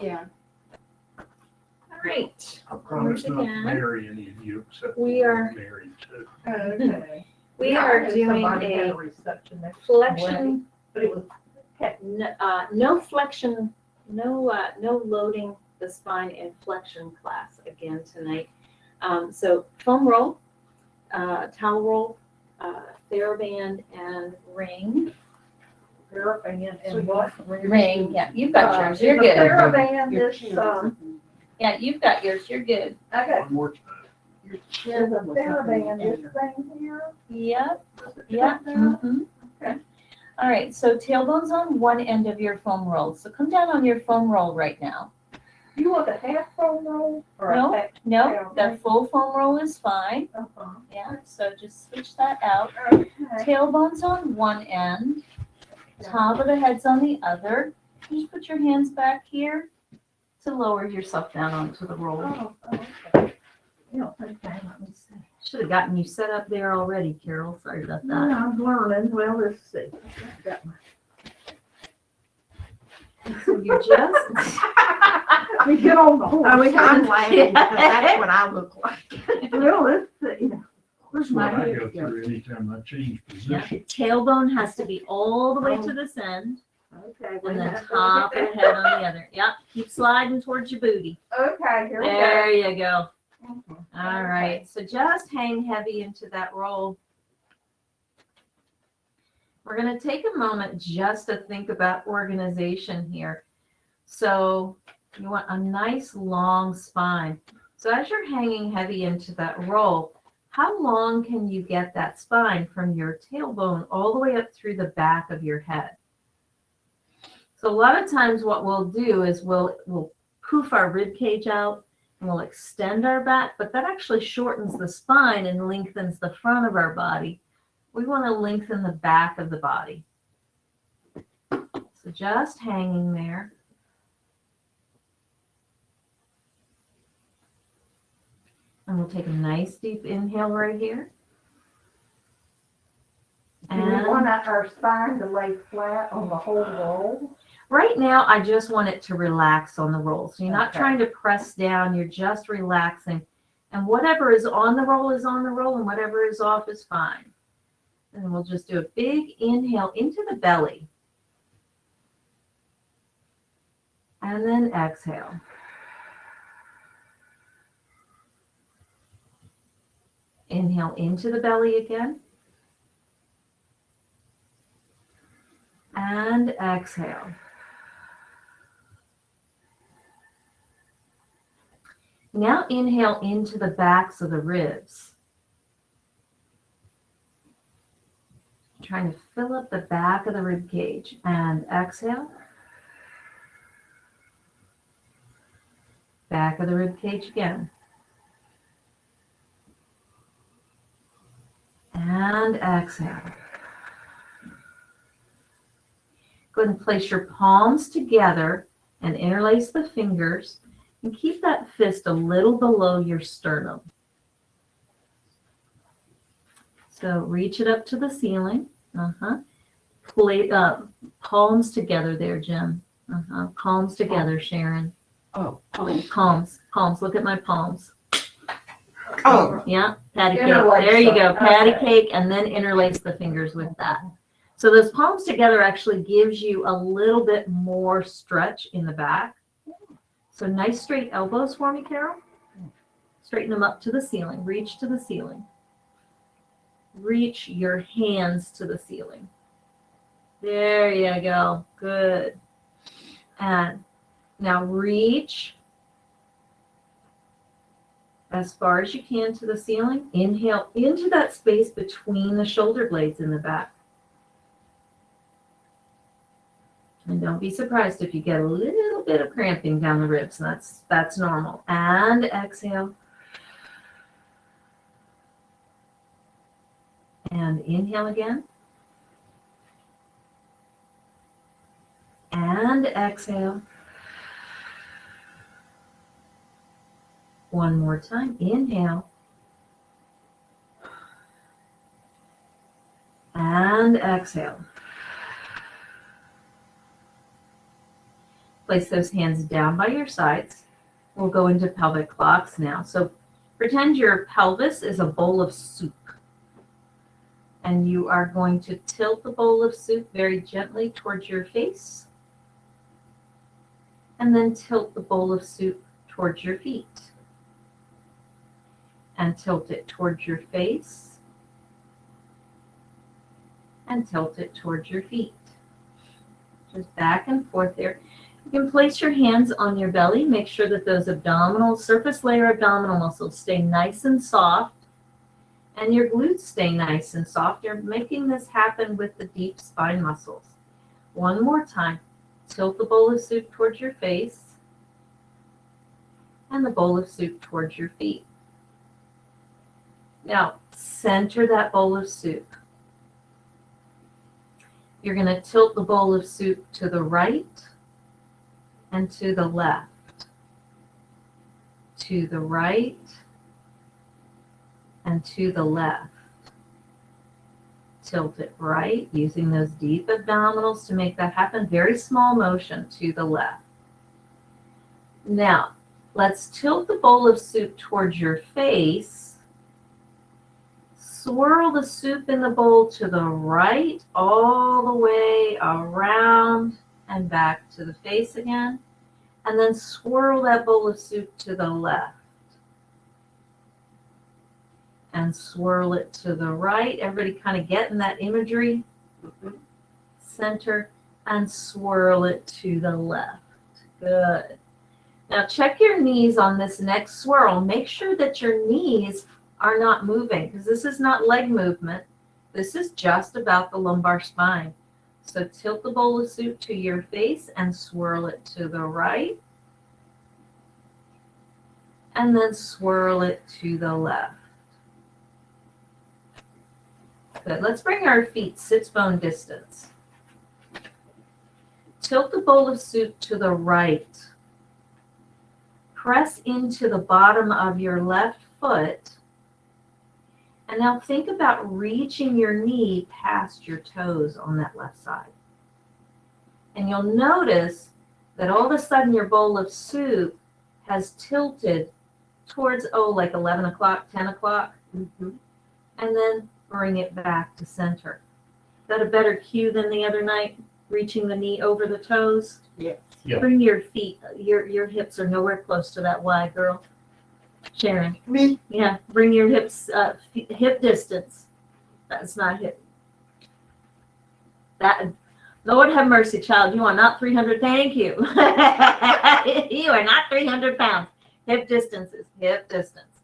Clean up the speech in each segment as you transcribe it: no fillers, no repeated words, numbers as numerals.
Yeah. All right. I promise not to Again. marry any of you except We are- married too. Okay. We Yeah, I are had doing somebody had a reception next flexion, but it was no flexion, no loading the spine and flexion class again tonight. So foam roll, towel roll, theraband, and ring. theraband and what? Ring, yeah, you've got yours, you're The good. theraband Your is, Yeah, you've got yours, you're good. I got, One more time. is a theraband this thing here? Yep, yep. Mhm. Okay. All right, so tailbone's on one end of your foam roll. So come down on your foam roll right now. You want a half foam roll or a No, half? no, the full foam roll is fine. Uh-huh. Yeah, so just switch that out. Okay. Tailbone's on one end, top of the head's on the other. Just put your hands back here to lower yourself down onto the roll. Oh, okay. You know, okay, let me see. Should have gotten you set up there already, Carol. Sorry about No, that. I'm learning. Well, let's see. Got my- So you just We get on the horse. I'm laughing because that's what I look like. Well, let's see. Where's That's my what I head? go through anytime I change yeah, position. tailbone has to be all the way to this end, Okay. and then top of the head on the other. Yep, keep sliding towards your booty. Okay, here we go. There you go. Mhm. All right, so just hang heavy into that roll. We're going to take a moment just to think about organization here. So you want a nice long spine. So as you're hanging heavy into that roll, how long can you get that spine from your tailbone all the way up through the back of your head? So a lot of times what we'll do is we'll poof our rib cage out and we'll extend our back, but that actually shortens the spine and lengthens the front of our body. We want to lengthen the back of the body. So just hanging there. And we'll take a nice deep inhale right here. Do we want our spine to lay flat on the whole roll? Right now, I just want it to relax on the roll. So you're not Okay. trying to press down, you're just relaxing. And whatever is on the roll is on the roll, and whatever is off is fine. And we'll just do a big inhale into the belly. And then exhale. Inhale into the belly again. And exhale. Now inhale into the backs of the ribs. Trying to fill up the back of the rib cage. And exhale. Back of the rib cage again. And exhale. Go ahead and place your palms together and interlace the fingers and keep that fist a little below your sternum. So reach it up to the ceiling. Palms together there, Jim. Palms together, Sharon. Oh. Palms. Look at my palms. Oh. Yeah, patty cake. Interlace There you them. go, patty Okay. cake, and then interlace the fingers with that. So those palms together actually gives you a little bit more stretch in the back. So nice straight elbows for me, Carol. Straighten them up to the ceiling. Reach to the ceiling. Reach your hands to the ceiling. There you go. Good. And now reach as far as you can to the ceiling. Inhale into that space between the shoulder blades in the back. And don't be surprised if you get a little bit of cramping down the ribs. That's normal. And exhale. And inhale again. And exhale. One more time. Inhale. And exhale. Place those hands down by your sides. We'll go into pelvic clocks now. So pretend your pelvis is a bowl of soup. And you are going to tilt the bowl of soup very gently towards your face. And then tilt the bowl of soup towards your feet. And tilt it towards your face. And tilt it towards your feet. Just back and forth there. You can place your hands on your belly. Make sure that those abdominal, surface layer abdominal muscles stay nice and soft. And your glutes stay nice and soft. You're making this happen with the deep spine muscles. One more time. Tilt the bowl of soup towards your face. And the bowl of soup towards your feet. Now, center that bowl of soup. You're going to tilt the bowl of soup to the right and to the left. To the right and to the left. Tilt it right, using those deep abdominals to make that happen. Very small motion to the left. Now, let's tilt the bowl of soup towards your face. Swirl the soup in the bowl to the right, all the way around and back to the face again. And then swirl that bowl of soup to the left. And swirl it to the right. Everybody kind of getting that imagery? Center and swirl it to the left. Good. Now check your knees on this next swirl. Make sure that your knees are not moving, because this is not leg movement. This is just about the lumbar spine. So tilt the bowl of soup to your face and swirl it to the right. And then swirl it to the left. Good. Let's bring our feet sits bone distance. Tilt the bowl of soup to the right. Press into the bottom of your left foot. And now think about reaching your knee past your toes on that left side. And you'll notice that all of a sudden your bowl of soup has tilted towards, like 11 o'clock, 10 o'clock. And then bring it back to center. Is that a better cue than the other night? Reaching the knee over the toes? Yes. Yeah. Bring your feet, your hips are nowhere close to that wide, girl. Sharon. Me? Yeah, bring your hips, hip distance. That's not hip. That, Lord have mercy, child. You are not 300. Thank you. You are not 300 pounds. Hip distance is hip distance.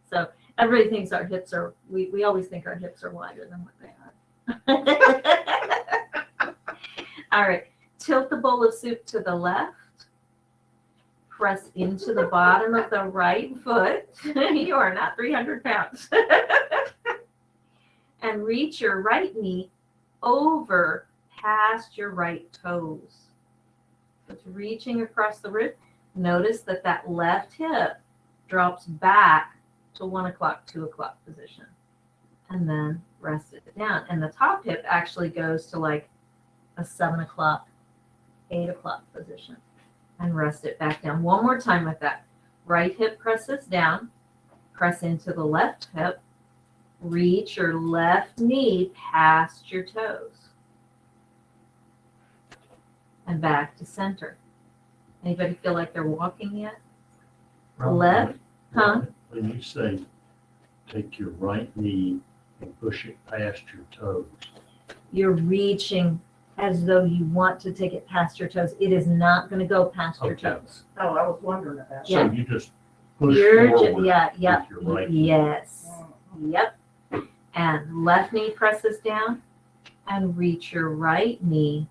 So everybody thinks our hips are, we always think our hips are wider than what they are. All right. Tilt the bowl of soup to the left. Press into the bottom of the right foot. You are not 300 pounds. And reach your right knee over past your right toes. So it's reaching across the rib. Notice that that left hip drops back to 1 o'clock, 2 o'clock position. And then rest it down. And the top hip actually goes to like a 7 o'clock, 8 o'clock position. And rest it back down. One more time with that. Right hip presses down. Press into the left hip. Reach your left knee past your toes. And back to center. Anybody feel like they're walking yet? Left? Huh? When you say take your right knee and push it past your toes. You're reaching as though you want to take it past your toes. It is not going to go past your Okay. toes. Oh, I was wondering about So Yeah. you just push You're forward yeah, with your right knee. yes. that. Yep. And left knee presses down and reach your right knee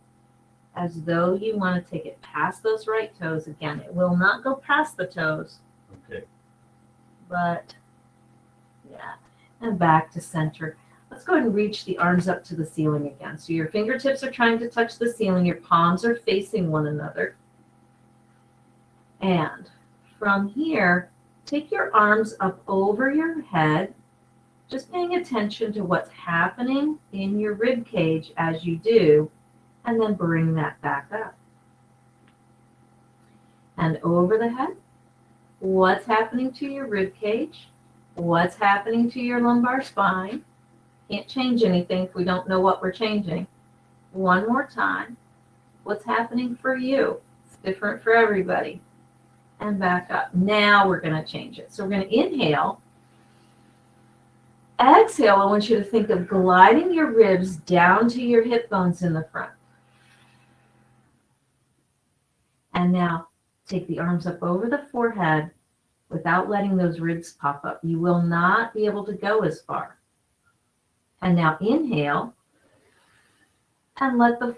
as though you want to take it past those right toes. Again, it will not go past the toes, Okay. but yeah. And back to center. Let's go ahead and reach the arms up to the ceiling again. So your fingertips are trying to touch the ceiling. Your palms are facing one another. And from here, take your arms up over your head, just paying attention to what's happening in your rib cage as you do, and then bring that back up. and over the head. What's happening to your rib cage? What's happening to your lumbar spine? Can't change anything if we don't know what we're changing. One more time. What's happening for you? It's different for everybody. And back up. Now we're going to change it. So we're going to inhale. Exhale, I want you to think of gliding your ribs down to your hip bones in the front. And now take the arms up over the forehead without letting those ribs pop up. You will not be able to go as far. And now inhale and let the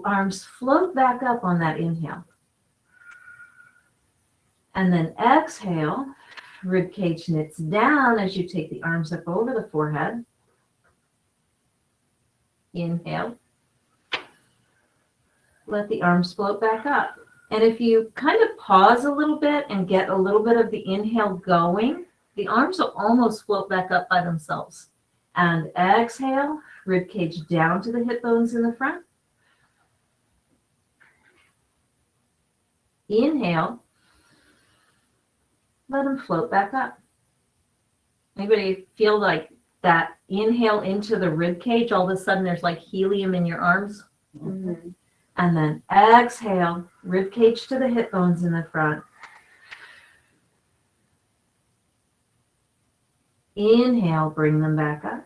arms float back up on that inhale. And then exhale, rib cage knits down as you take the arms up over the forehead. Inhale. Let the arms float back up. And if you kind of pause a little bit and get a little bit of the inhale going, the arms will almost float back up by themselves. And exhale, rib cage down to the hip bones in the front. Inhale. Let them float back up. Anybody feel like that inhale into the rib cage, all of a sudden there's like helium in your arms? Mm-hmm. And then exhale, rib cage to the hip bones in the front. Inhale, bring them back up.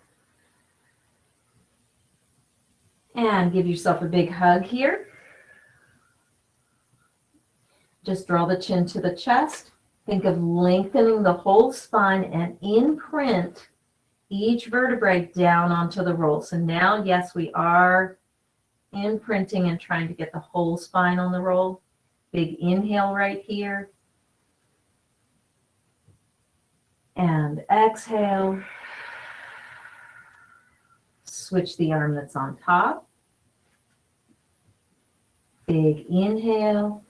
And give yourself a big hug here. Just draw the chin to the chest. Think of lengthening the whole spine and imprint each vertebrae down onto the roll. So now, yes, we are imprinting and trying to get the whole spine on the roll. Big inhale right here. And exhale. Switch the arm that's on top. Big inhale.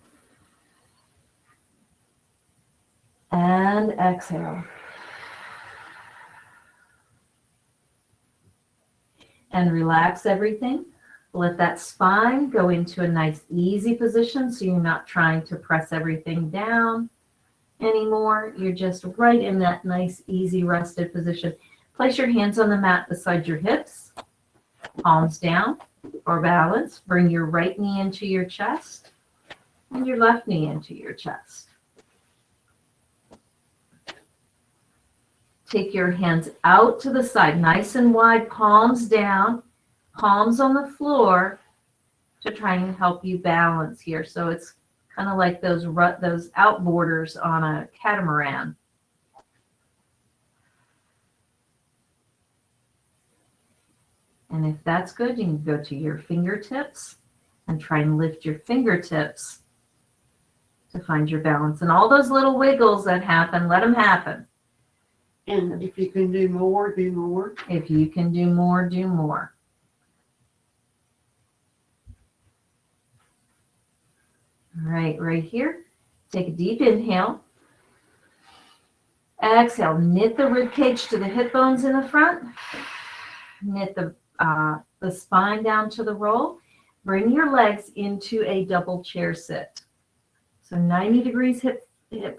And exhale. And relax everything. Let that spine go into a nice easy position so you're not trying to press everything down anymore. You're just right in that nice easy rested position. Place your hands on the mat beside your hips, palms down for balance. Bring your right knee into your chest and your left knee into your chest. Take your hands out to the side, nice and wide, palms down, palms on the floor to try and help you balance here. So it's kind of like those outboarders on a catamaran. And if that's good, you can go to your fingertips and try and lift your fingertips to find your balance. And all those little wiggles that happen, let them happen. And if you can do more, do more. If you can do more, do more. All right here. Take a deep inhale. Exhale, knit the rib cage to the hip bones in the front. Knit the spine down to the roll. Bring your legs into a double chair sit. So 90 degrees hip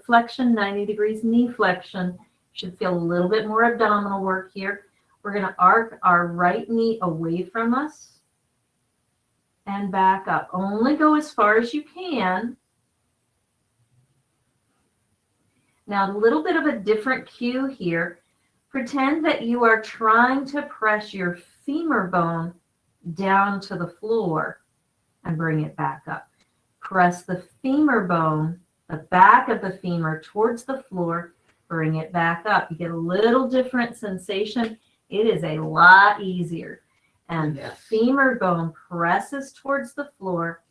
flexion, 90 degrees knee flexion. Should feel a little bit more abdominal work here. We're going to arc our right knee away from us and back up. Only go as far as you can. Now, a little bit of a different cue here. Pretend that you are trying to press your femur bone down to the floor and bring it back up. Press the femur bone, the back of the femur towards the floor. Bring it back up. You get a little different sensation. It is a lot easier. And Yes. Femur bone presses towards the floor.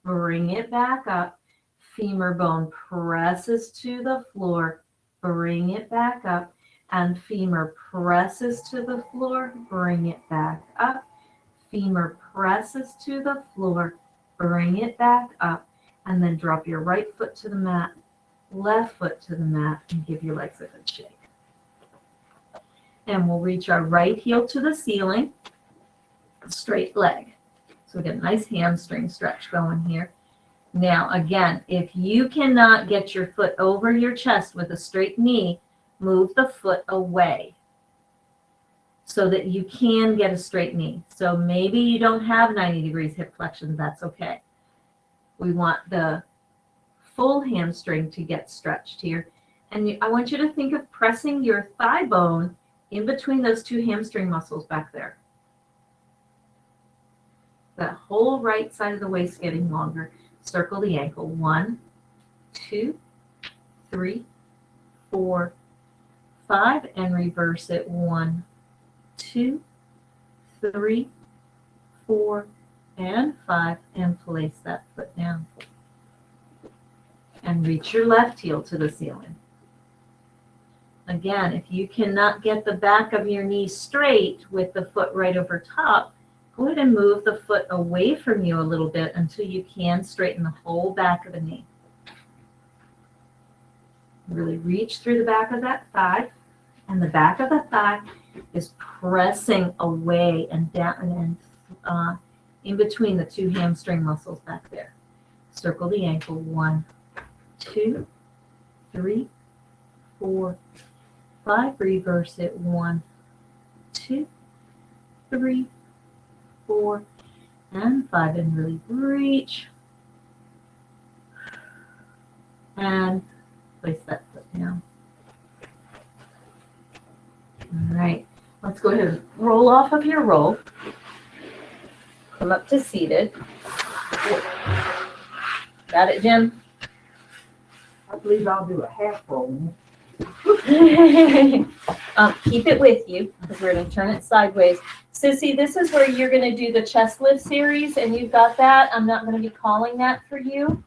Bring it back up. Femur bone presses to the floor. Bring it back up. And femur presses to the floor. Bring it back up. Femur presses to the floor. Bring it back up. And then drop your right foot to the mat. Left foot to the mat and give your legs a good shake. And we'll reach our right heel to the ceiling, straight leg. So we get a nice hamstring stretch going here. Now, again, if you cannot get your foot over your chest with a straight knee, move the foot away so that you can get a straight knee. So maybe you don't have 90 degrees hip flexion, that's okay. We want the full hamstring to get stretched here. And I want you to think of pressing your thigh bone in between those two hamstring muscles back there. That whole right side of the waist getting longer. Circle the ankle. 1, 2, 3, 4, 5, and reverse it. 1, 2, 3, 4, and 5, and place that foot down. And reach your left heel to the ceiling. Again, if you cannot get the back of your knee straight with the foot right over top, go ahead and move the foot away from you a little bit until you can straighten the whole back of the knee. Really reach through the back of that thigh, and the back of the thigh is pressing away and down and in between the two hamstring muscles back there. Circle the ankle. 1, 2, 3, 4, 5. Reverse it. 1, 2, 3, 4, and 5, and really reach and place that foot down. All right, let's go ahead and roll off of your roll. Come up to seated. Got it, Jim? I believe I'll do a half roll. Keep it with you because we're going to turn it sideways. Sissy, this is where you're going to do the chest lift series, and you've got that. I'm not going to be calling that for you,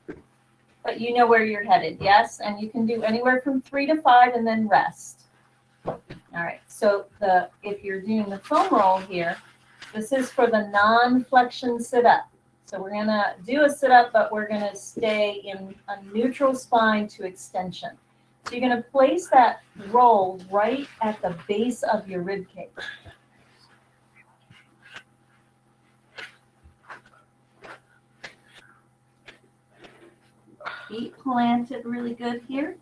but you know where you're headed, yes? And you can do anywhere from 3 to 5 and then rest. All right, so if you're doing the foam roll here, this is for the non-flexion sit-up. So we're going to do a sit-up, but we're going to stay in a neutral spine to extension. So you're going to place that roll right at the base of your rib cage. Feet planted really good here.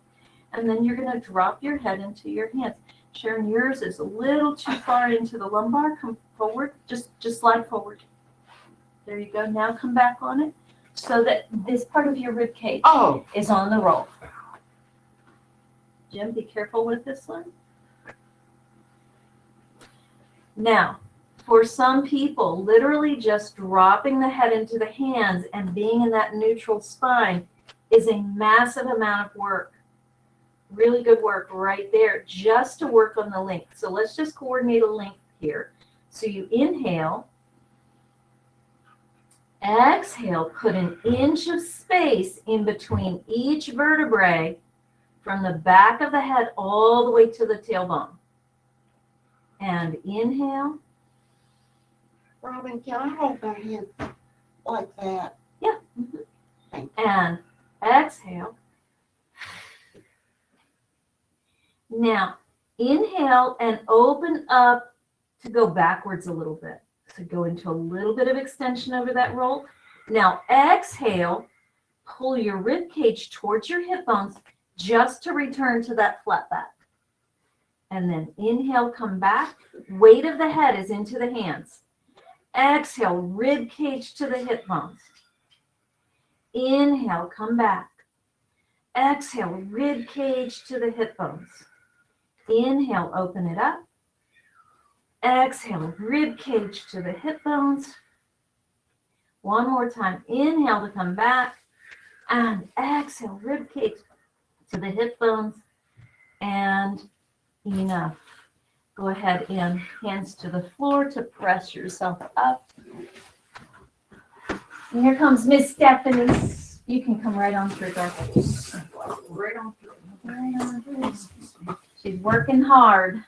And then you're going to drop your head into your hands. Sharon, yours is a little too far into the lumbar. Come forward. Just slide forward. There you go. Now come back on it so that this part of your rib cage is on the roll. Jim, be careful with this one. Now, for some people, literally just dropping the head into the hands and being in that neutral spine is a massive amount of work. Really good work right there just to work on the length. So let's just coordinate a length here. So you inhale, exhale, put an inch of space in between each vertebrae from the back of the head all the way to the tailbone. And inhale. Robin, can I hold my hand like that? Yeah. Mm-hmm. And exhale. Now, inhale and open up to go backwards a little bit. So go into a little bit of extension over that roll. Now, exhale, pull your rib cage towards your hip bones just to return to that flat back. And then inhale, come back. Weight of the head is into the hands. Exhale, rib cage to the hip bones. Inhale, come back. Exhale, rib cage to the hip bones. Inhale, open it up. Exhale, rib cage to the hip bones. One more time. Inhale to come back. And exhale, rib cage to the hip bones. And enough. Go ahead and hands to the floor to press yourself up. And here comes Miss Stephanie. You can come right on through, Dorothy. Right on through. Right on through. She's working hard.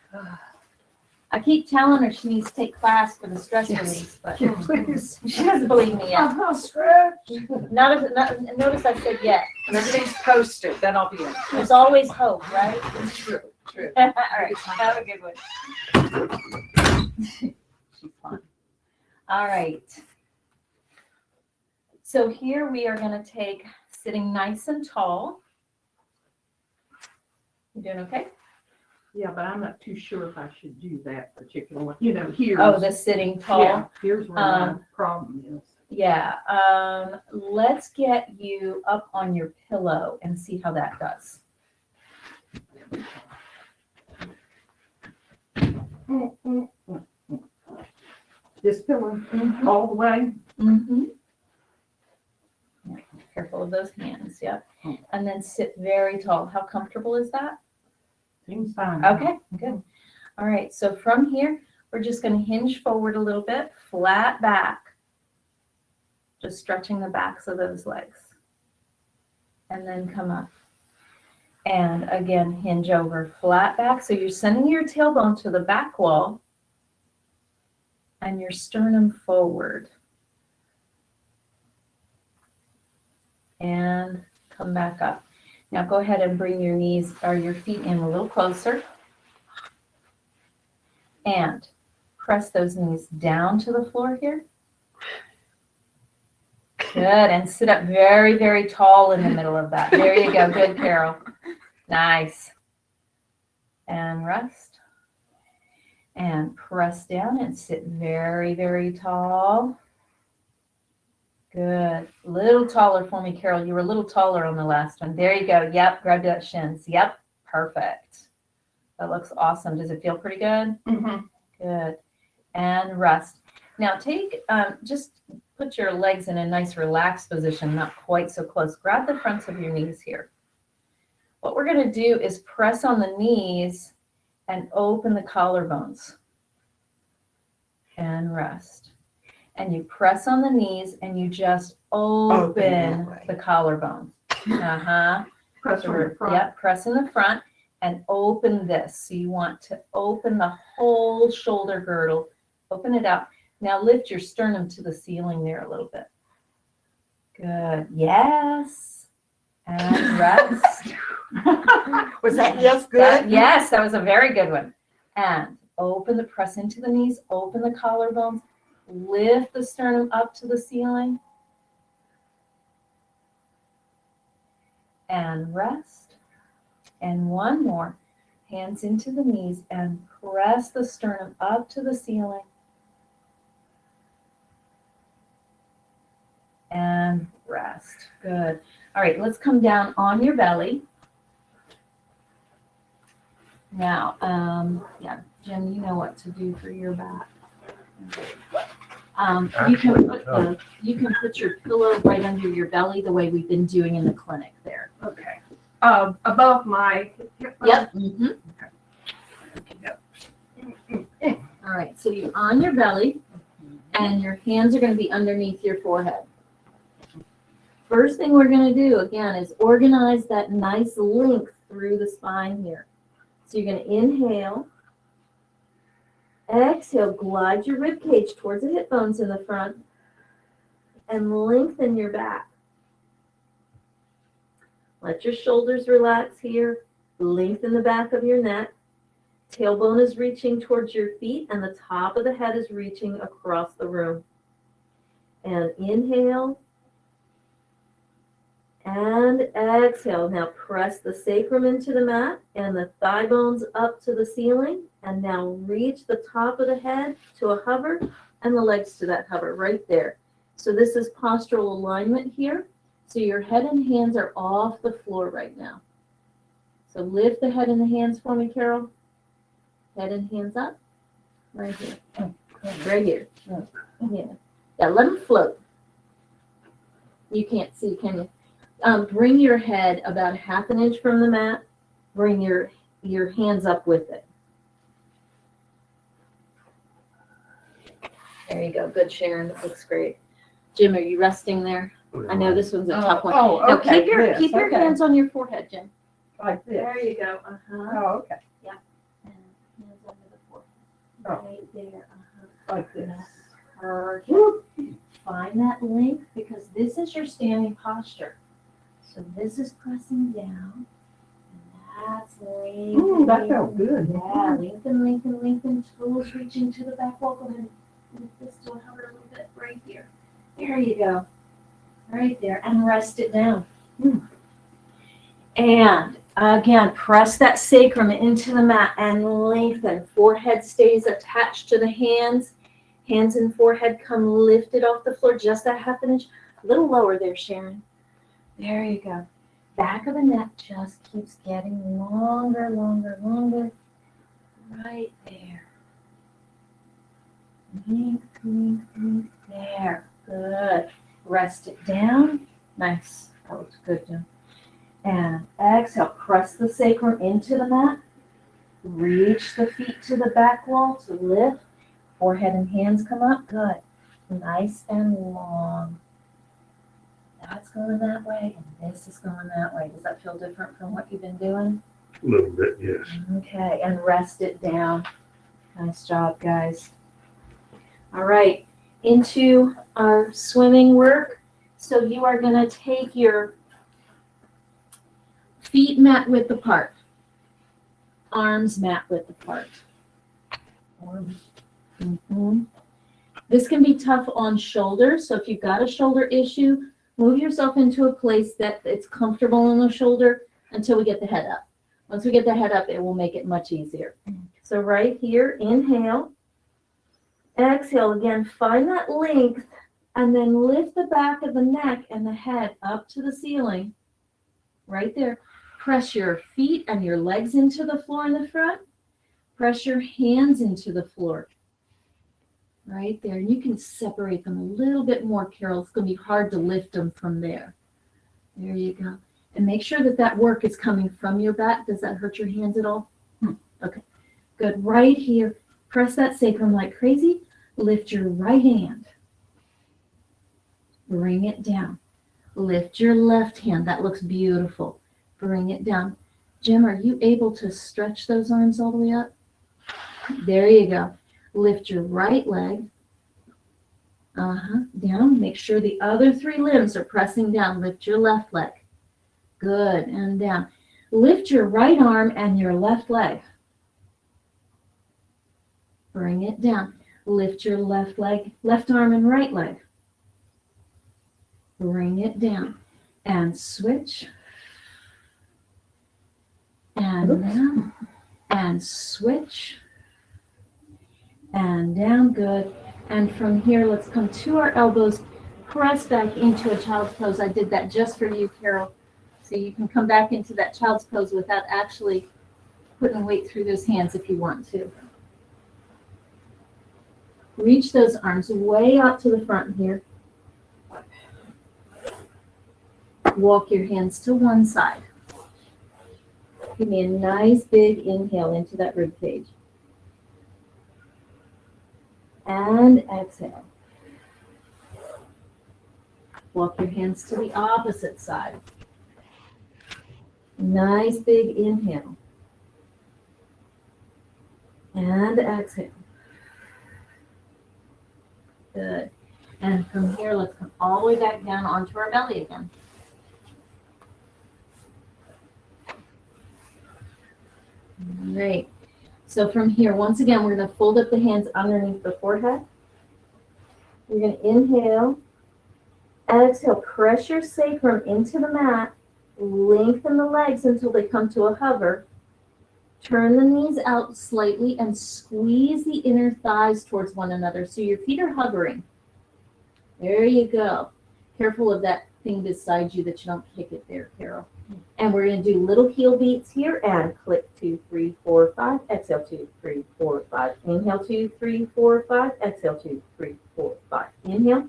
I keep telling her she needs to take class for the stress release, but she doesn't believe me yet. Notice I said yet. And everything's posted, then I'll be in. There's always hope, right? True. All right, have a good one. She's fun. All right. So here we are going to take sitting nice and tall. You doing okay? Yeah, but I'm not too sure if I should do that particular one. You know, here's. Oh, the sitting tall. Yeah, here's where my problem is. Yeah. Let's get you up on your pillow and see how that does. This pillow all the way. Mm-hmm. Careful of those hands. Yep. And then sit very tall. How comfortable is that? Seems fine. Okay, good. All right, so from here, we're just going to hinge forward a little bit, flat back, just stretching the backs of those legs. And then come up. And again, hinge over, flat back. So you're sending your tailbone to the back wall and your sternum forward. And come back up. Now go ahead and bring your knees or your feet in a little closer. And press those knees down to the floor here. Good. And sit up very, very tall in the middle of that. There you go. Good, Carol. Nice. And rest. And press down and sit very, very tall. Good. A little taller for me, Carol. You were a little taller on the last one. There you go. Yep. Grab that shins. Yep. Perfect. That looks awesome. Does it feel pretty good? Mm-hmm. Good. And rest. Now just put your legs in a nice relaxed position, not quite so close. Grab the fronts of your knees here. What we're going to do is press on the knees and open the collarbones. And rest. And you press on the knees and you just open the collarbone. Press from the front. Yep, press in the front and open this. So you want to open the whole shoulder girdle. Open it up. Now lift your sternum to the ceiling there a little bit. Good. Yes. And rest. Was that yes good? Yes, that was a very good one. And open the press into the knees, open the collarbones, lift the sternum up to the ceiling. And rest. And one more. Hands into the knees and press the sternum up to the ceiling. And rest. Good. All right, let's come down on your belly. Now, Jen, you know what to do for your back. You can put your pillow right under your belly the way we've been doing in the clinic there. Okay. Above my hip bone? Yep. Mm-hmm. All right, so you're on your belly and your hands are going to be underneath your forehead. First thing we're going to do, again, is organize that nice length through the spine here. So you're going to inhale. Exhale, glide your rib cage towards the hip bones in the front and lengthen your back. Let your shoulders relax here. Lengthen the back of your neck. Tailbone is reaching towards your feet and the top of the head is reaching across the room. And inhale. And exhale. Now press the sacrum into the mat and the thigh bones up to the ceiling. And now reach the top of the head to a hover and the legs to that hover right there. So this is postural alignment here. So your head and hands are off the floor right now. So lift the head and the hands for me, Carol. Head and hands up. Right here. Right here. Yeah. Yeah, let them float. You can't see, can you? Bring your head about half an inch from the mat. Bring your hands up with it. There you go. Good, Sharon. That looks great. Jim, are you resting there? I know this one's a tough one. Oh, No, okay. keep your Okay. hands on your forehead, Jim. Like this. There you go. Oh, okay. And hands under the forehead. Oh. Right there. Like this. Perfect. Find that length because this is your standing posture. So this is pressing down. And that's lengthening. Ooh, that felt good. Yeah, lengthen. Toes reaching to the back wall. Go ahead and lift this to a hover a little bit right here. There you go. Right there, and rest it down. And again, press that sacrum into the mat and lengthen. Forehead stays attached to the hands. Hands and forehead come lifted off the floor, just that half an inch. A little lower there, Sharon. There you go. Back of the neck just keeps getting longer, longer, longer. Right there. Length, length, length. There. Good. Rest it down. Nice. That looks good, Jim. And exhale. Press the sacrum into the mat. Reach the feet to the back wall to lift. Forehead and hands come up. Good. Nice and long. That's going that way, and this is going that way. Does that feel different from what you've been doing? A little bit, yes. Okay, and rest it down. Nice job, guys. All right, into our swimming work. So you are going to take your feet mat width apart, arms mat width apart. This can be tough on shoulders, so if you've got a shoulder issue, move yourself into a place that it's comfortable on the shoulder until we get the head up. Once we get the head up, it will make it much easier. So right here, inhale. Exhale again, find that length, and then lift the back of the neck and the head up to the ceiling. Right there. Press your feet and your legs into the floor in the front. Press your hands into the floor. Right there. And you can separate them a little bit more, Carol. It's going to be hard to lift them from there. There you go. And make sure that that work is coming from your back. Does that hurt your hands at all? Okay. Good. Right here. Press that sacrum like crazy. Lift your right hand. Bring it down. Lift your left hand. That looks beautiful. Bring it down. Jim, are you able to stretch those arms all the way up? There you go. Lift your right leg. Down. Make sure the other three limbs are pressing down. Lift your left leg. Good. And down. Lift your right arm and your left leg. Bring it down. Lift your left leg, left arm and right leg. Bring it down. And switch. And down. And switch. And down. Good. And from here, let's come to our elbows. Press back into a child's pose. I did that just for you, Carol. So you can come back into that child's pose without actually putting weight through those hands if you want to. Reach those arms way out to the front here. Walk your hands to one side. Give me a nice big inhale into that rib cage. And exhale. Walk your hands to the opposite side. Nice big inhale. And exhale. Good. And from here, let's come all the way back down onto our belly again. Great. So from here, once again, we're going to fold up the hands underneath the forehead. We're going to inhale. Exhale. Press your sacrum into the mat. Lengthen the legs until they come to a hover. Turn the knees out slightly and squeeze the inner thighs towards one another so your feet are hovering. There you go. Careful of that thing beside you that you don't kick it there, Carol. And we're going to do little heel beats here and click 2, 3, 4, 5. Exhale 2, 3, 4, 5. Inhale 2, 3, 4, 5. Exhale 2, 3, 4, 5. Inhale.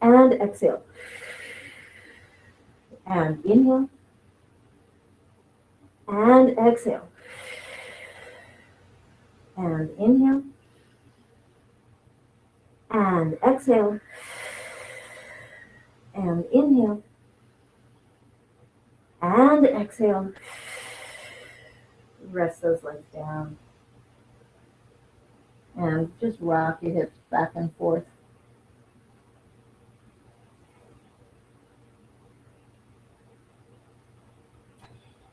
And exhale. And inhale. And exhale. And inhale. And exhale. And inhale. And exhale. Rest those legs down. And just rock your hips back and forth.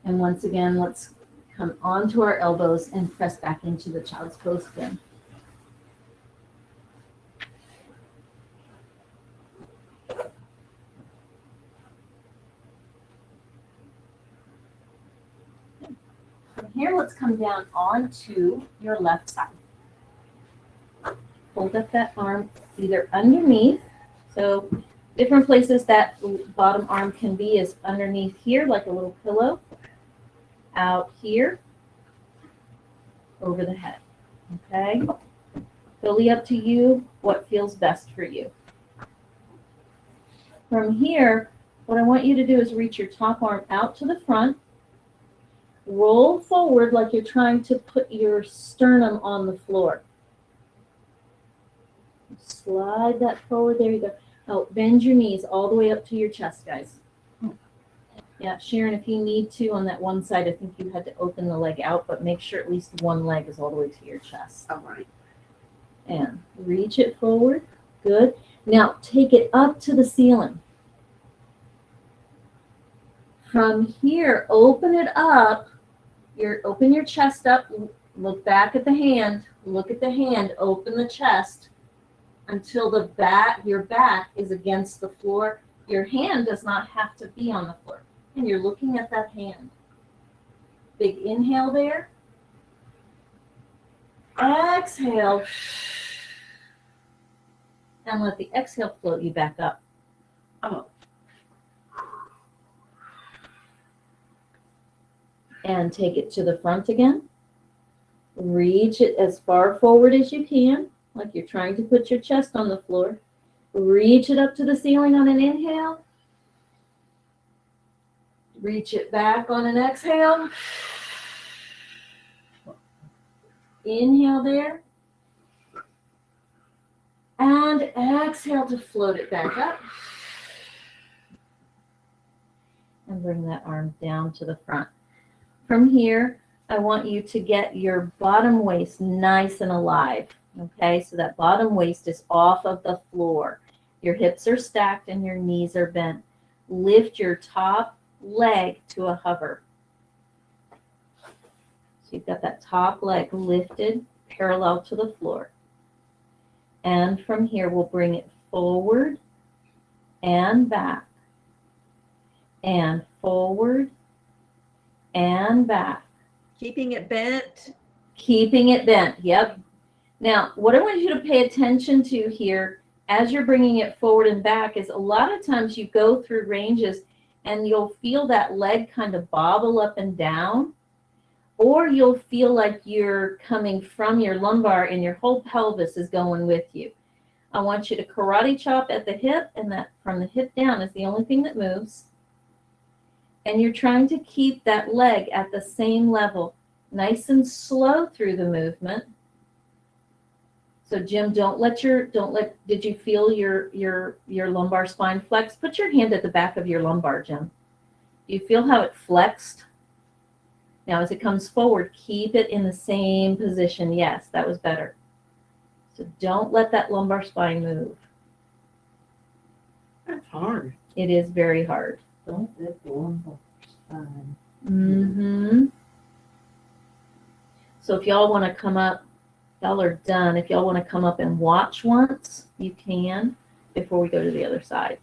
And once again, let's come onto our elbows and press back into the child's pose again. here, let's come down onto your left side. Hold up that arm either underneath, so different places that bottom arm can be is underneath here, like a little pillow, out here, over the head, okay? Totally up to you, what feels best for you. From here, what I want you to do is reach your top arm out to the front, roll forward like you're trying to put your sternum on the floor. Slide that forward, there you go. Oh, bend your knees all the way up to your chest, guys. Yeah, Sharon, if you need to, on that one side, I think you had to open the leg out, but make sure at least one leg is all the way to your chest. All right. And reach it forward. Good. Now, take it up to the ceiling. From here, open it up. Open your chest up. Look back at the hand. Look at the hand. Open the chest until your back is against the floor. Your hand does not have to be on the floor. And you're looking at that hand. Big inhale there. Exhale. And let the exhale float you back up. Oh. And take it to the front again. Reach it as far forward as you can, like you're trying to put your chest on the floor. Reach it up to the ceiling on an inhale. Reach it back on an exhale. Inhale there. And exhale to float it back up. And bring that arm down to the front. From here, I want you to get your bottom waist nice and alive. Okay, so that bottom waist is off of the floor. Your hips are stacked and your knees are bent. Lift your top leg to a hover. So you've got that top leg lifted parallel to the floor. And from here, we'll bring it forward and back. And forward and back. Keeping it bent. Keeping it bent, yep. Now, what I want you to pay attention to here as you're bringing it forward and back is a lot of times you go through ranges and you'll feel that leg kind of bobble up and down, or you'll feel like you're coming from your lumbar and your whole pelvis is going with you. I want you to karate chop at the hip, and that from the hip down is the only thing that moves. And you're trying to keep that leg at the same level, nice and slow through the movement. So Jim, did you feel your lumbar spine flex? Put your hand at the back of your lumbar, Jim. Do you feel how it flexed? Now as it comes forward, keep it in the same position. Yes, that was better. So don't let that lumbar spine move. That's hard. It is very hard. Don't let the lumbar spine. Mm-hmm. So if y'all want to come up, y'all are done. If y'all want to come up and watch once, you can before we go to the other side.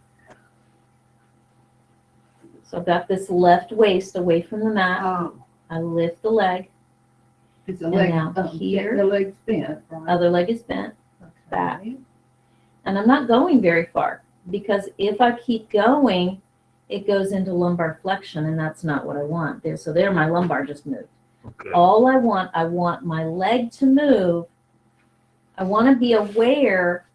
So I've got this left waist away from the mat. Oh. I lift the leg. Is the And leg now here. The leg's bent, right? Other leg is bent. Back. Okay. And I'm not going very far because if I keep going, it goes into lumbar flexion, and that's not what I want. There, my lumbar just moved. Okay. All I want my leg to move. I want to be aware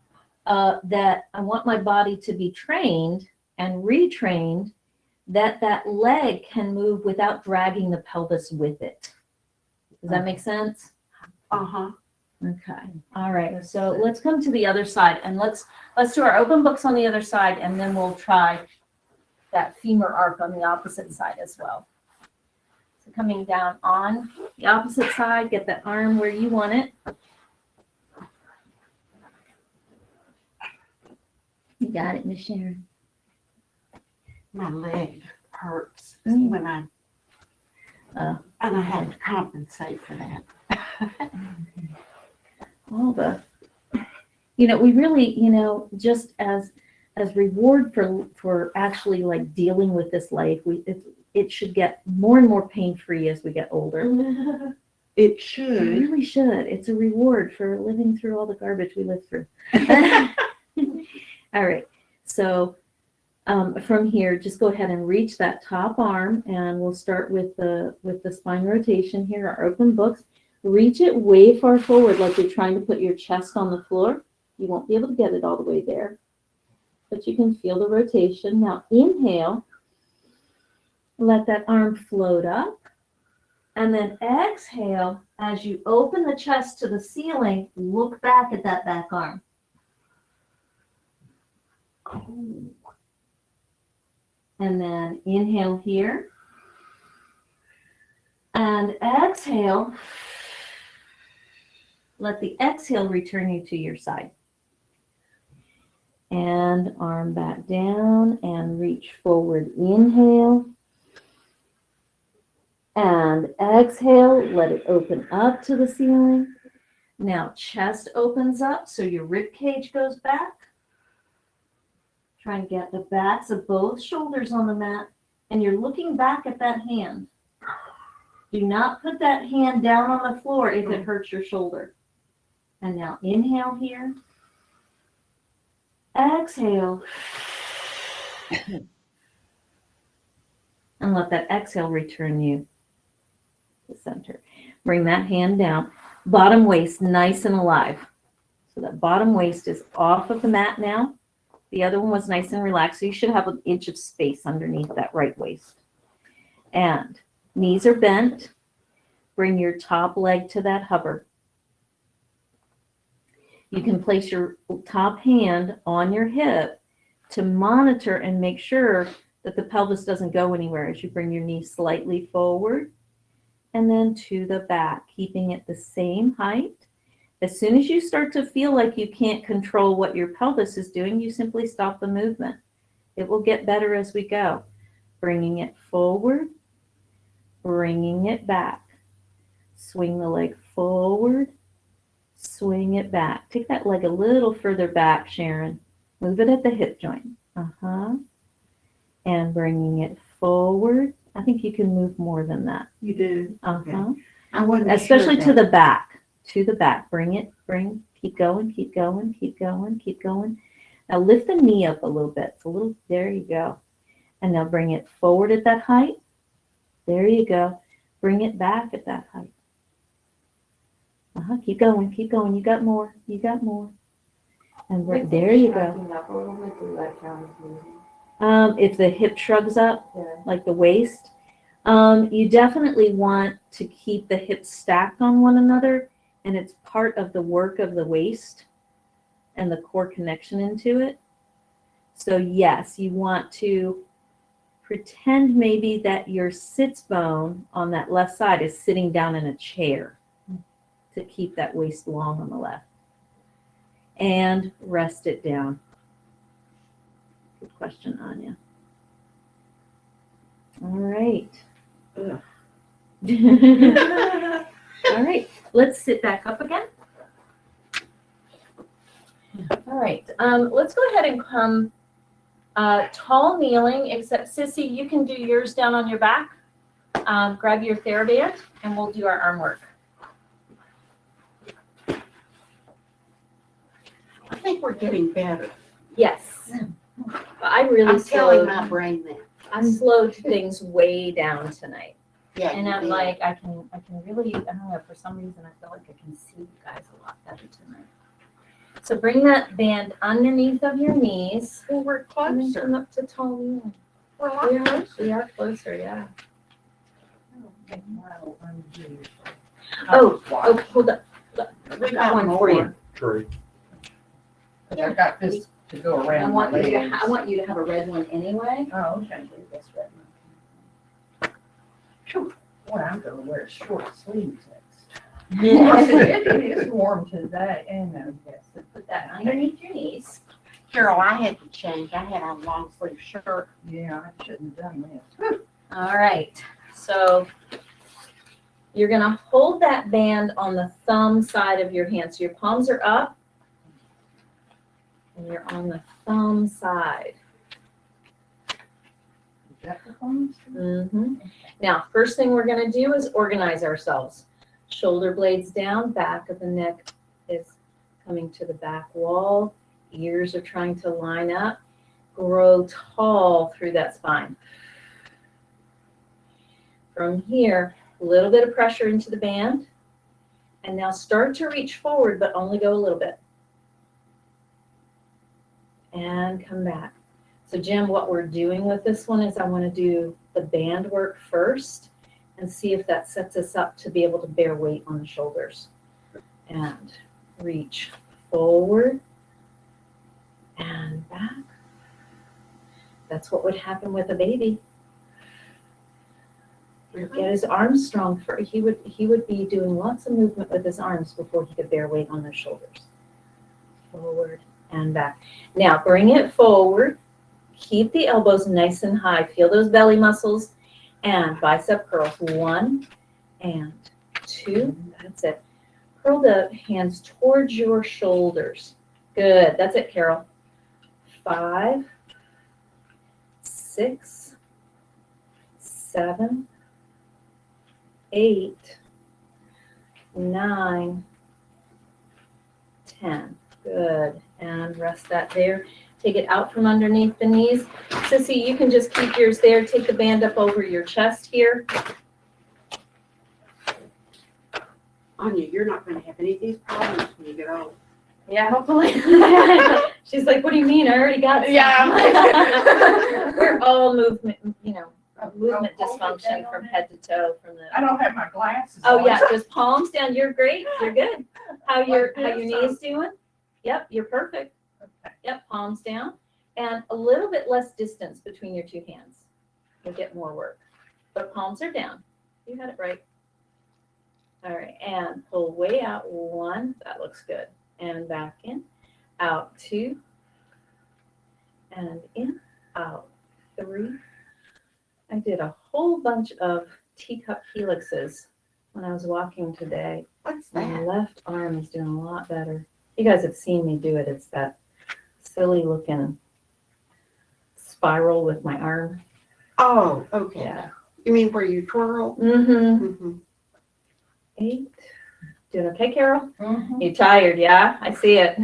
that I want my body to be trained and retrained that leg can move without dragging the pelvis with it. Does that make sense? Uh-huh. Okay. All right. So let's come to the other side, and let's do our open books on the other side, and then we'll try that femur arc on the opposite side as well. So coming down on the opposite side, get the arm where you want it. You got it, Miss Sharon. My leg hurts Mm. when I and I have to compensate for that. All the, we really, just as reward for actually like dealing with this life, it should get more and more pain-free as we get older. It It should. really should. It's a reward for living through all the garbage we lived through. All right. So from here, just go ahead and reach that top arm, and we'll start with the spine rotation here, our open books. Reach it way far forward, like you're trying to put your chest on the floor. You won't be able to get it all the way there, but you can feel the rotation. Now inhale, let that arm float up, and then exhale, as you open the chest to the ceiling, look back at that back arm. And then inhale here, and exhale. Let the exhale return you to your side. And arm back down and reach forward. Inhale. And exhale, let it open up to the ceiling. Now chest opens up, so your rib cage goes back. Try and get the backs of both shoulders on the mat, and you're looking back at that hand. Do not put that hand down on the floor if it hurts your shoulder. And now inhale here. Exhale. And let that exhale return you to the center. Bring that hand down. Bottom waist nice and alive. So that bottom waist is off of the mat now. The other one was nice and relaxed. So you should have an inch of space underneath that right waist. And knees are bent. Bring your top leg to that hover. You can place your top hand on your hip to monitor and make sure that the pelvis doesn't go anywhere as you bring your knee slightly forward and then to the back, keeping it the same height. As soon as you start to feel like you can't control what your pelvis is doing, you simply stop the movement. It will get better as we go. Bringing it forward, bringing it back. Swing the leg forward, swing it back. Take that leg a little further back, Sharon. Move it at the hip joint. And bringing it forward. I think you can move more than that. You do. Uh-huh. I wasn't Especially sure to the back. To the back. Keep going, keep going, keep going, keep going. Now lift the knee up a little bit. It's a little, there you go. And now bring it forward at that height. There you go. Bring it back at that height. Keep going, keep going. You got more, you got more. And there you go. If the hip shrugs up, like the waist, you definitely want to keep the hips stacked on one another, and it's part of the work of the waist and the core connection into it. So yes, you want to pretend maybe that your sits bone on that left side is sitting down in a chair to keep that waist long on the left. And rest it down. Good question, Anya. All right. All right, let's sit back up again. All right, let's go ahead and come tall kneeling, except Sissy, you can do yours down on your back. Grab your theraband and we'll do our arm work. I think we're getting better. Yes. I really I'm telling slowed. my brain that. I slowed things way down tonight. Yeah, And you I'm did. like, I can really, I don't know, for some reason I feel like I can see you guys a lot better tonight. So bring that band underneath of your knees. Well, we're And then come closer. up to tall kneeling. Well, We I'm are, closer. we are closer, yeah. Oh, hold up. We got one for you. True. I got this to go I around. want my you to, legs. I want you to have a red one anyway. Oh, okay. This red one. Phew. Boy, I'm gonna wear short sleeves next. Yeah. It is warm today, and yes. Put that underneath your knees. Carol, I had to change. I had on a long sleeve shirt. Yeah, I shouldn't have done this. All right, so you're gonna hold that band on the thumb side of your hand. So your palms are up and you're on the thumb side. that the one? Now, first thing we're gonna do is organize ourselves. Shoulder blades down, back of the neck is coming to the back wall. Ears are trying to line up. Grow tall through that spine. From here, a little bit of pressure into the band. And now start to reach forward, but only go a little bit. And come back. So Jim, what we're doing with this one is I want to do the band work first and see if that sets us up to be able to bear weight on the shoulders. And reach forward and back. That's what would happen with a baby. Get his arms strong. He would be doing lots of movement with his arms before he could bear weight on those shoulders. Forward and back. Now bring it forward. Keep the elbows nice and high. Feel those belly muscles and bicep curls. 1 and 2. That's it. Curl the hands towards your shoulders. Good. That's it, Carol. 5, 6, 7, 8, 9, 10. Good. And rest that there. Take it out from underneath the knees. Sissy, you can just keep yours there. Take the band up over your chest here. Anya, you're not going to have any of these problems when you get old. Yeah, hopefully. She's like, what do you mean? I already got some. Yeah. We're all movement, movement hold it dysfunction down from there. head to toe from the. I don't have my glasses Oh on. yeah, just palms down. You're great. You're good. How your knees doing? Yep, you're perfect. Yep, palms down. And a little bit less distance between your two hands. You'll get more work. But palms are down. You had it right. All right, and pull way out. 1. That looks good. And back in. Out. 2. And in. Out. 3. I did a whole bunch of teacup helixes when I was walking today. What's My that? left arm is doing a lot better. You guys have seen me do it. It's that silly looking spiral with my arm. Oh, okay. Yeah. You mean where you twirl? Mm-hmm. Mm-hmm. 8. Doing okay, Carol? Mhm. You tired, yeah? I see it.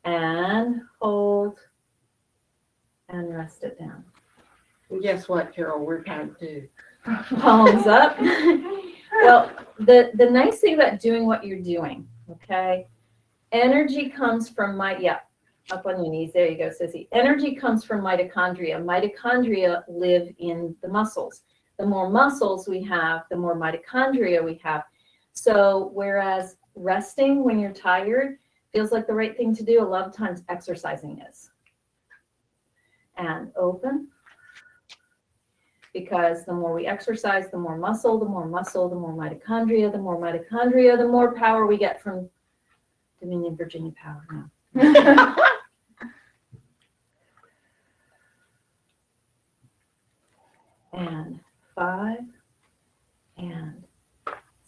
And hold. And rest it down. Guess what, Carol? We're tired too. Palms up. Well, the nice thing about doing what you're doing, okay? Energy comes from up on your knees. There you go, Sissy. Energy comes from mitochondria. Mitochondria live in the muscles. The more muscles we have, the more mitochondria we have. So whereas resting when you're tired feels like the right thing to do, a lot of times exercising is. And open. Because the more we exercise, the more muscle, the more muscle, the more mitochondria, the more mitochondria, the more power we get from Dominion Virginia Power now. And 5 and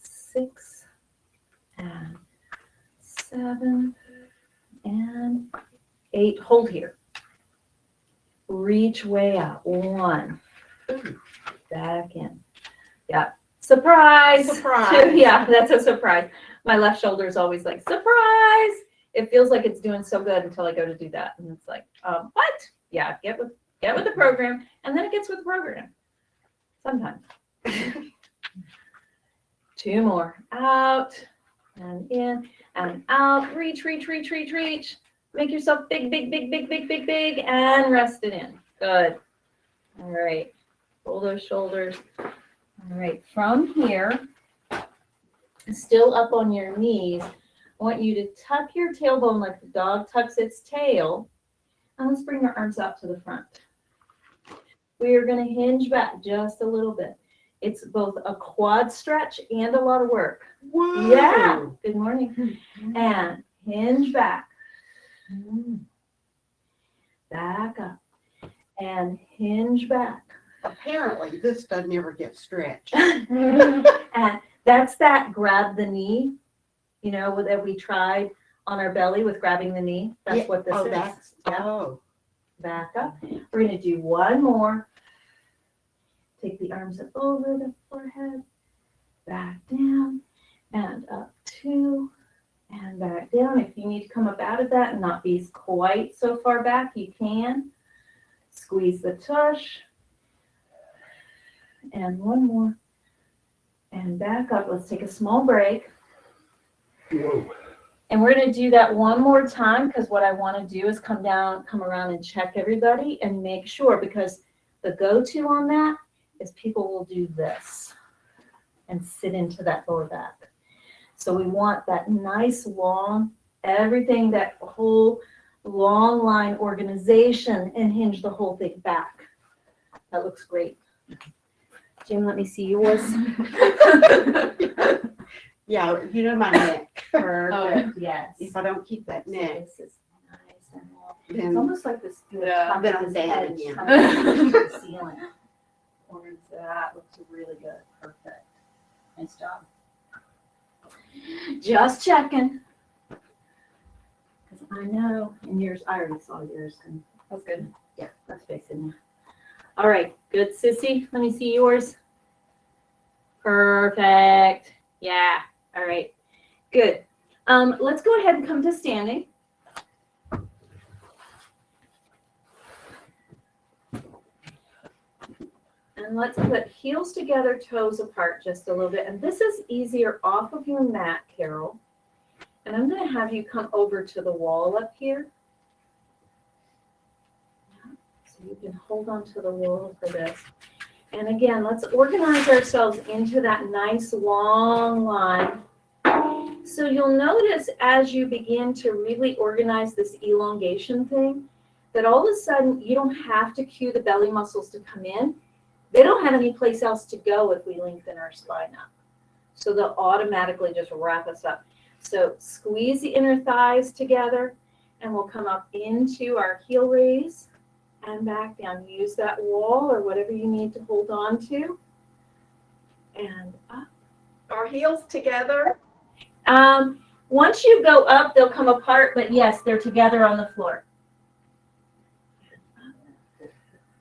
6 and 7 and 8. Hold here. Reach way out. 1. Back in. Yeah. Surprise. Surprise. Yeah, that's a surprise. My left shoulder is always like, surprise. It feels like it's doing so good until I go to do that. And it's like, what? Yeah, get with the program. And then it gets with the program. Sometimes. 2 more. Out and in and out. Reach, reach, reach, reach, reach. Make yourself big, big, big, big, big, big, big, and rest it in. Good. All right. Pull those shoulders. All right. From here, still up on your knees, I want you to tuck your tailbone like the dog tucks its tail. And let's bring our arms out to the front. We are going to hinge back just a little bit. It's both a quad stretch and a lot of work. Whoa. Yeah. Good morning. And hinge back. Back up. And hinge back. Apparently, this doesn't ever get stretched. And that's that grab the knee, that we tried on our belly with grabbing the knee. That's Yeah. what this Oh, is. that's, Yeah. oh. back up. We're gonna do one more. Take the arms up over the forehead, back down, and up 2, and back down. If you need to come up out of that and not be quite so far back, you can. Squeeze the tush. And one more. And back up. Let's take a small break. Whoa. And we're going to do that one more time because what I want to do is come around and check everybody and make sure, because the go-to on that is people will do this and sit into that lower back. So we want that nice long, everything, that whole long line organization, and hinge the whole thing back. That looks great. Jim, let me see yours. Yeah, you know my neck. Oh, yes. If I don't keep that neck, This is nice and long. It's then almost like this. I've been on this down edge again. coming to the ceiling. Corners, that looks really good. Perfect. Nice job. Just checking. Because I know, and yours, I already saw yours, and that's good. Yeah, that's fixing it. All right, good, sissy. Let me see yours. Perfect. Yeah. All right. Good. Let's go ahead and come to standing. And let's put heels together, toes apart just a little bit. And this is easier off of your mat, Carol. And I'm going to have you come over to the wall up here. So you can hold on to the wall for this. And again, let's organize ourselves into that nice long line. So you'll notice as you begin to really organize this elongation thing, that all of a sudden you don't have to cue the belly muscles to come in. They don't have any place else to go if we lengthen our spine up. So they'll automatically just wrap us up. So squeeze the inner thighs together, and we'll come up into our heel raise and back down. Use that wall or whatever you need to hold on to. And up. our heels together. Once you go up, they'll come apart, but yes, they're together on the floor.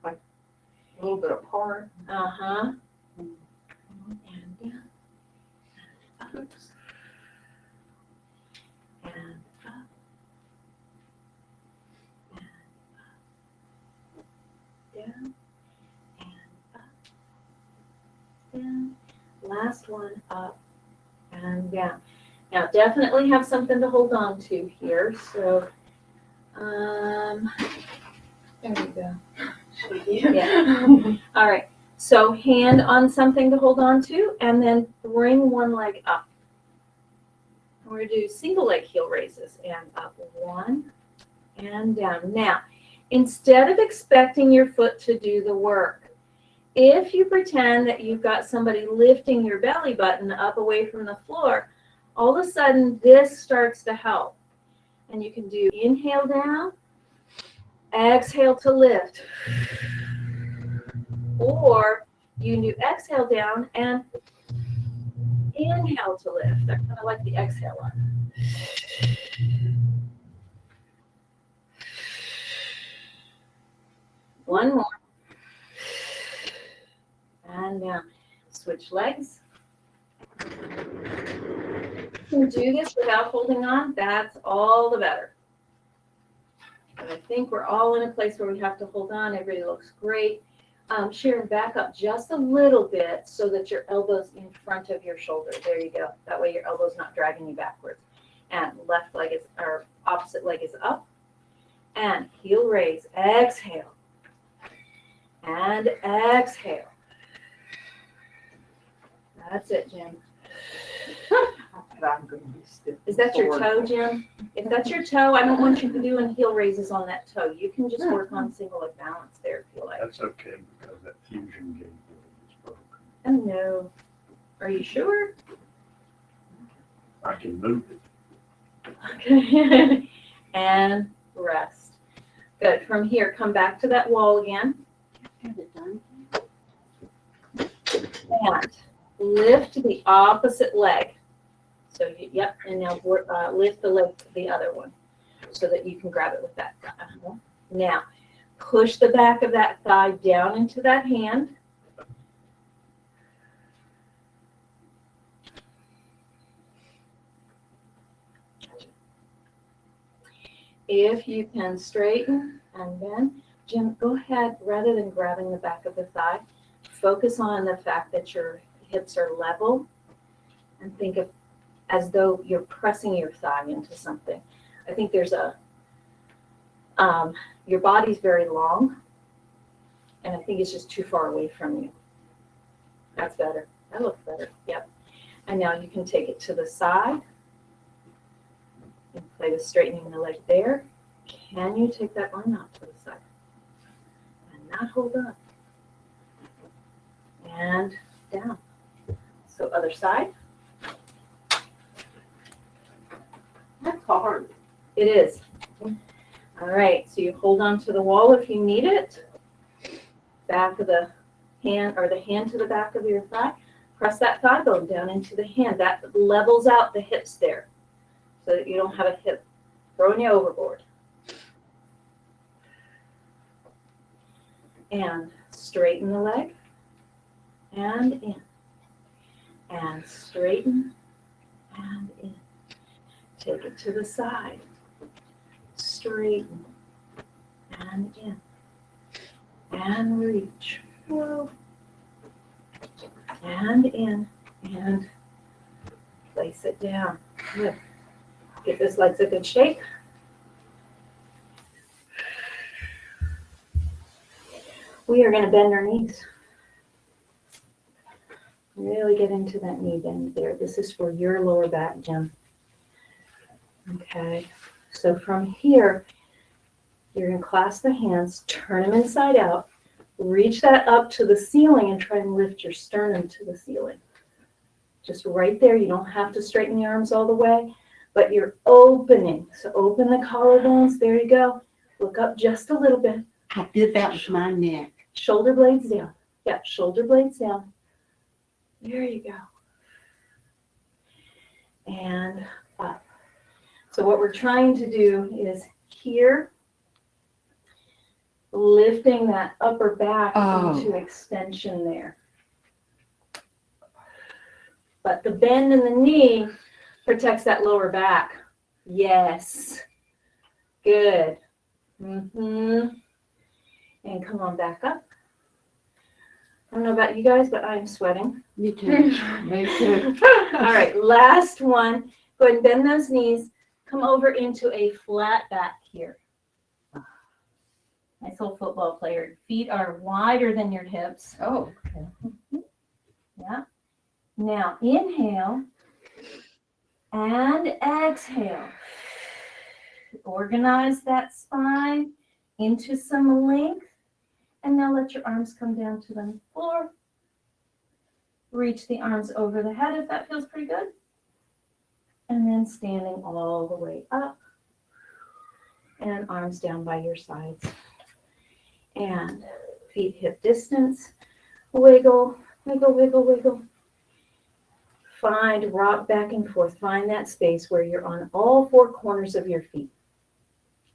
A little bit apart. Uh-huh. And down. Up. And up. And up. Down. And up. Down. Last one, up and down. Now, definitely have something to hold on to here. So, there we go. Yeah. All right. So hand on something to hold on to, and then bring one leg up. We're going to do single leg heel raises, and up 1 and down. Now, instead of expecting your foot to do the work, if you pretend that you've got somebody lifting your belly button up away from the floor, all of a sudden this starts to help. And you can do inhale down, exhale to lift. Or you can do exhale down and inhale to lift. I kind of like the exhale one. One more. And down. Switch legs. You can do this without holding on. That's all the better. But I think we're all in a place where we have to hold on. Everybody looks great. Sharon, back up just a little bit so that your elbow's in front of your shoulder. There you go. That way your elbow's not dragging you backwards. And left leg is, or opposite leg is up. And heel raise. Exhale. And exhale. That's it, Jim. I'm gonna be stiff. Is that your toe, Jim? If that's your toe, I don't want you doing heel raises on that toe. You can just work on single leg balance there if you like. That's okay, because that fusion gate is broken. Oh, no. Are you sure? I can move it. Okay. And rest. Good. From here, come back to that wall again. Have it done. And lift the opposite leg. So, yep, and now lift the leg, the other one, so that you can grab it with that. Now, Push the back of that thigh down into that hand. If you can straighten and bend, Jim, go ahead, rather than grabbing the back of the thigh, focus on the fact that your hips are level and think of as though you're pressing your thigh into something. I think there's your body's very long, and I think it's just too far away from you. That's better. That looks better. Yep. And now you can take it to the side and play with straightening the leg there. Can you take that arm out to the side and not hold on? And down. So other side. That's hard. It is. All right, so you hold on to the wall if you need it. Back of the hand, or the hand to the back of your thigh. Press that thigh bone down into the hand. That levels out the hips there so that you don't have a hip throwing you overboard. And straighten the leg. And in. And straighten and in. Take it to the side. Straighten and in. And reach. Whoa. And in. And place it down. Good. Get those legs a good shake. We are going to bend our knees. Really get into that knee bend there. This is for your lower back, Jim. Okay, so from here, you're going to clasp the hands, turn them inside out, reach that up to the ceiling and try and lift your sternum to the ceiling. Just right there. You don't have to straighten the arms all the way, but you're opening. So open the collarbones. There you go. Look up just a little bit. I did that with my neck. Shoulder blades down. Yeah, shoulder blades down. There you go. And up. So what we're trying to do is here, lifting that upper back into extension there. But the bend in the knee protects that lower back. Yes. Good. And come on back up. I don't know about you guys, but I'm sweating. Me too. Me too. All right, last one. Go ahead and bend those knees. Come over into a flat back here. Nice little football player. Feet are wider than your hips. Oh, okay. Yeah. Now inhale and exhale. Organize that spine into some length. And now let your arms come down to the floor. Reach the arms over the head if that feels pretty good. And then standing all the way up. And arms down by your sides. And feet hip distance. Wiggle, wiggle, wiggle, wiggle. Find, rock back and forth. Find that space where you're on all four corners of your feet.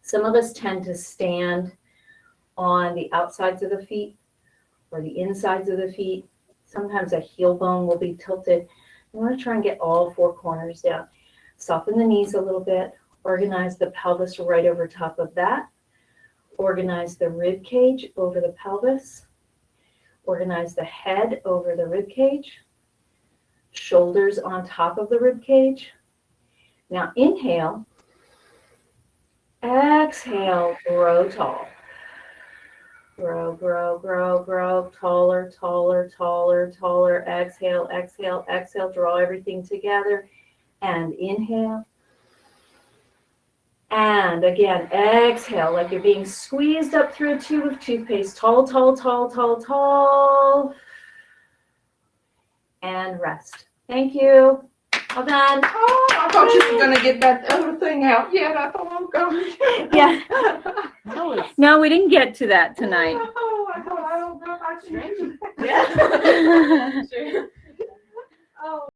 Some of us tend to stand on the outsides of the feet or the insides of the feet. Sometimes a heel bone will be tilted. You want to try and get all four corners down. Soften the knees a little bit. Organize the pelvis right over top of that. Organize the rib cage over the pelvis. Organize the head over the rib cage. Shoulders on top of the rib cage. Now inhale. Exhale, grow tall. Grow, grow, grow, grow, taller, taller, taller, taller. Exhale, exhale, exhale. Draw everything together. And inhale. And again, exhale like you're being squeezed up through a tube of toothpaste. Tall, tall, tall, tall, tall. And rest. Thank you. All done. Oh, I thought you were gonna get that other thing out. Yeah, I thought I'm going. Yeah. No, we didn't get to that tonight. Oh, I thought I don't know. I should. Yeah. Oh.